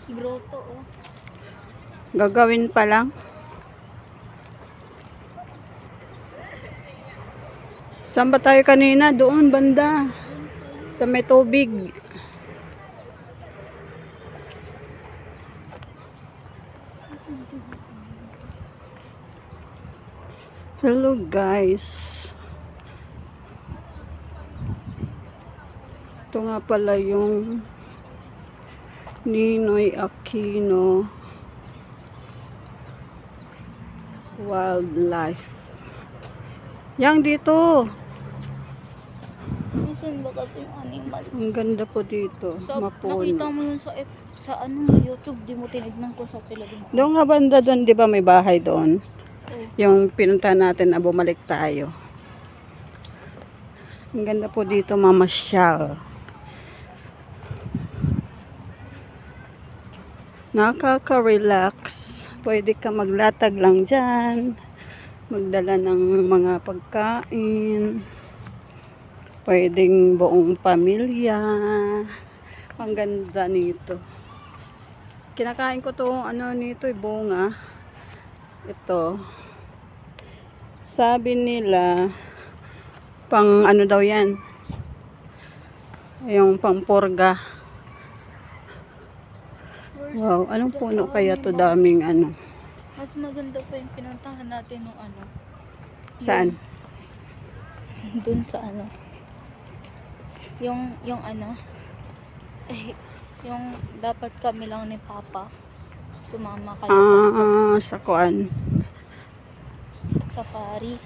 Grotto, oh. Gagawin pa lang. Saan ba tayo kanina? Doon, banda. Sa may tubig. Hello guys. Ito nga pala yung Ninoy Aquino Wildlife. Yang dito. Minsan ba kasi yung animals? Ang ganda po dito. Nakita mo yun sa YouTube, di mo tinignan ko sa sila din. Doon nga banda doon, di ba may bahay doon? Oh. Yung pinunta natin na bumalik tayo. Ang ganda po dito mamasyal. Nakaka-relax. Pwede ka maglatag lang dyan. Magdala ng mga pagkain. Pwedeng buong pamilya. Ang ganda nito. Kinakain ko to nito, bunga. Ito. Sabi nila pang daw yan. Yung pang purga. Wow, anong puno kaya to, daming Mas maganda pa yung pinuntahan natin nung Saan? Dun sa yung yung dapat kami lang ni Papa sumama kayo Sa kuan. safari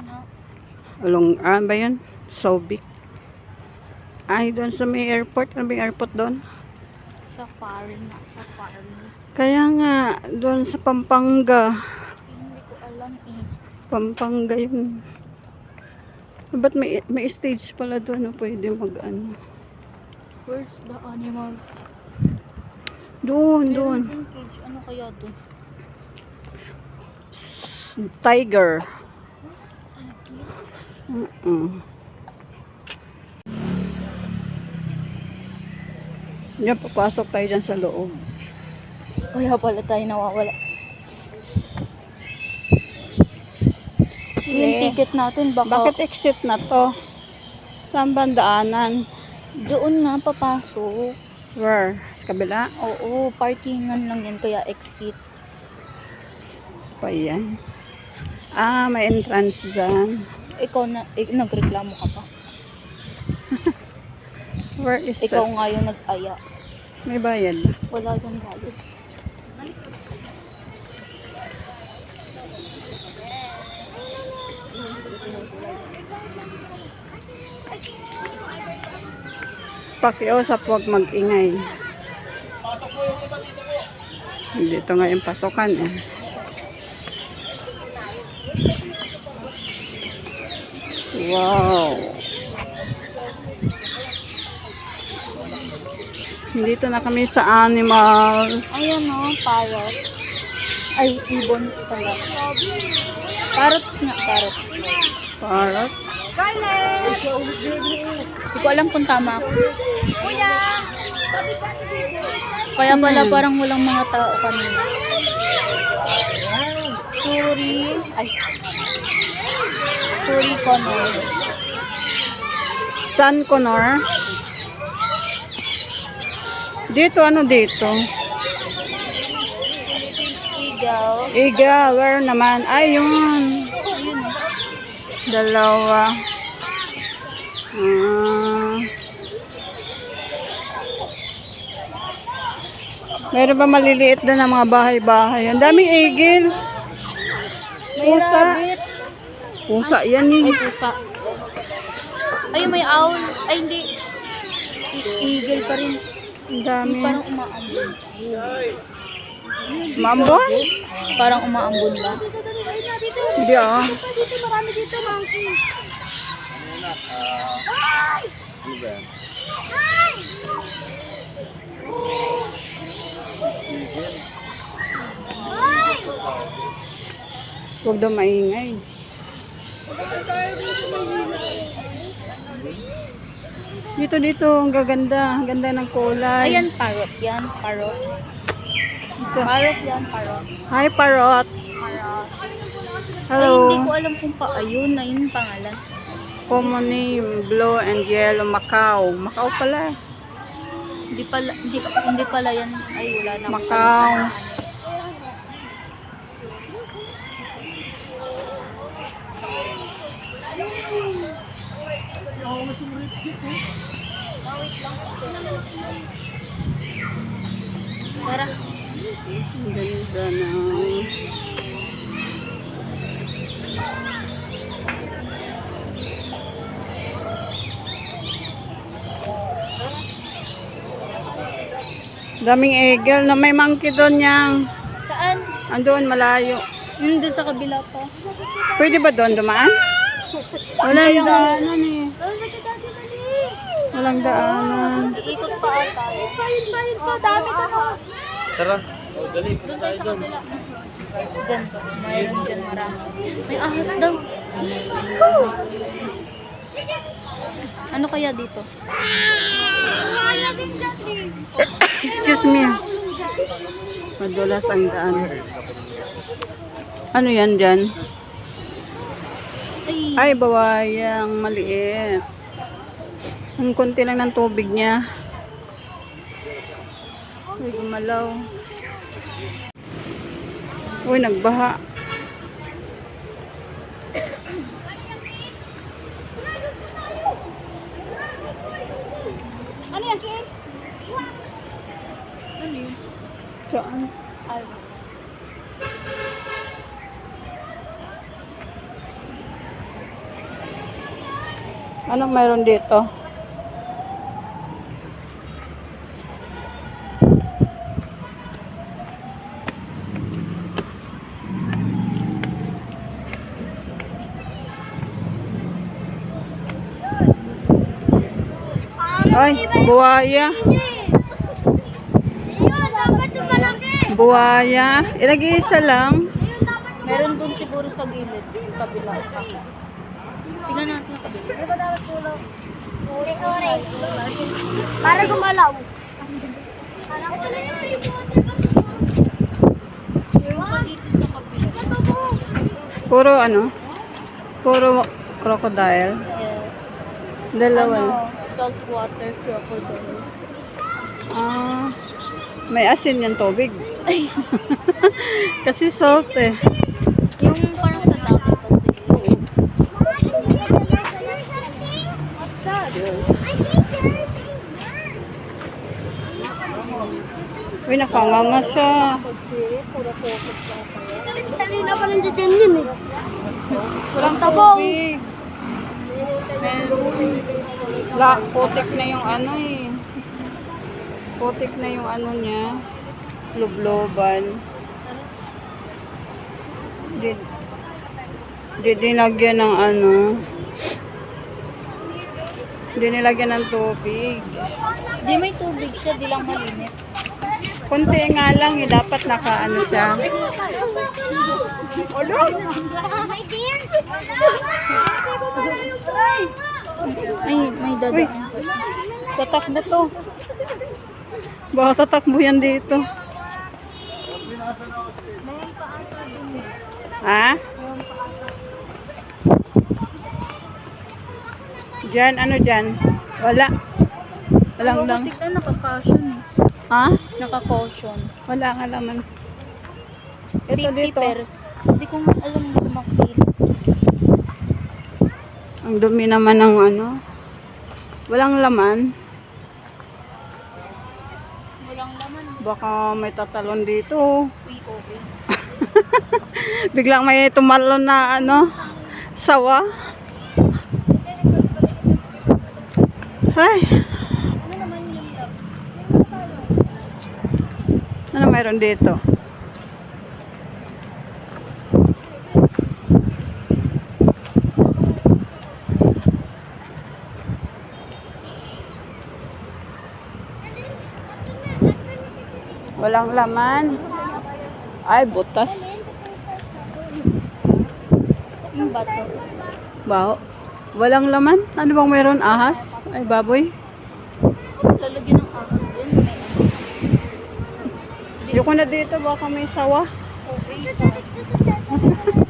na Ba yun? Sobic. Ay, doon sa may airport. Ano ba yung airport doon? safari. Kaya nga, doon sa Pampanga. Hindi ko alam Pampanga yun. Ba't may stage pala doon na pwede Where's the animals? Doon. Yung cage, ano kaya to? Tiger. Yan, papasok tayo dyan sa loob. Kaya pala tayo nawawala. Yung ticket natin Bakit exit na to? Saan bandaanan? Doon nga papasok. Where? Sa kabila? Oo, parkingan lang yan kaya exit. Pa yan. May entrance dyan. Ikaw nagreklamo ka pa. Where is Ikaw it? nga yung nag-aya. May bayad. Wala yung bayad. Pakiusap, huwag mag-ingay. Dito nga yung pasokan Wow. Dito na kami sa animals. Ayan parrot. Ay, ibon pala. Parrots nga, parrots. Parrots. Hindi ko alam kung tama ako. Kaya pala parang walang mga tao kanina. Suri Connor. San Connor? Dito, dito? Eagle, where naman? Ayun. Dalawa. Meron ba maliliit na ng mga bahay-bahay? Ang daming eagle. Pusa. Pusa yan May pusa. Ay, may owl. Ay, hindi. Eagle pa rin. Ang dami. Parang umaambon. Maambon? Parang umaambon ba? Hindi Dito, marami dito, monkey. Ano ba yan? Huwag daw maingay. Dito, ang gaganda. Ang ganda ng kulay. Ayan, parrot yan. Parrot. Ito. Parrot yan, parrot. Hi, parrot. Parrot. Hello. Ay, hindi ko alam kung ayun na yun pangalan. Common name, blue and yellow Macau. Macau pala. Hindi pala yan. Ay, wala na. akong Macau. Tara. Ang ganda na. Daming eagle na may monkey doon yang. Saan? Andun, malayo. Yun doon sa kabila pa. Pwede ba doon dumaan? Walang daanan eh. Walang daanan. Iikot pa ata. Bayin pa. Dami ka na. Tara. Oh, dali. Doon tayo sa kabila. Diyan po. Mayroon dyan marami. May ahas daw. Ano kaya dito? Excuse me. Madulas ang daan. Ano yan dyan? Ay, Ay, bawayang maliit. Ang konti lang ng tubig niya. Uy, gumalaw. Uy, nagbaha. ano yan, Ken? Ano yun? Saan? Ay. Anong mayroon dito? Ay, buwaya. Buwaya. Nag-iisa lang. Meron doon siguro sa gilid. Kabila. Tingnan natin ang kabila. Para gumalaw. Meron pa dito sa kabila. Puro ano? Puro crocodile. Yeah. Dalawa. Ano? Saltwater crocodile. Ah, may asin yung tubig. Ay, Kasi salt eh. yung parang sa dagat kasi. Uy, nakanganga siya. Kanina pa nandiyan yun eh. Walang Tabaw. tubig. Putik na yung ano eh. Putik na yung ano niya. Lubloban. Di dinagyan ng ano. Di nilagyan ng tubig. Di may tubig siya, di lang malinis. Kunti nga lang eh. Dapat nakaano siya. Ay, may Uy, dadaan. tatakbo to. Baka tatakbo yan dito. Ha? Diyan, ano dyan? Wala. Walang lang. Tignan, naka-caution eh. Ha? Naka-caution. Wala nga laman. Ito Safety dito. first. Hindi ko nga alam kung maksil. Ang dumi naman ng ano. Walang laman. Walang laman. Baka may tatalon dito. Uy, okay. Biglang may tumalon na ano. Sawa. Ay. Ano naman yung lab? Ano mayroon dito? Walang laman. Ay, butas. Yung bato. Baho. Walang laman. Ano bang mayroon? Ahas? Ay, baboy. Lalagyan ng ako. Yun, may Ayoko na dito, baka may sawa. okay.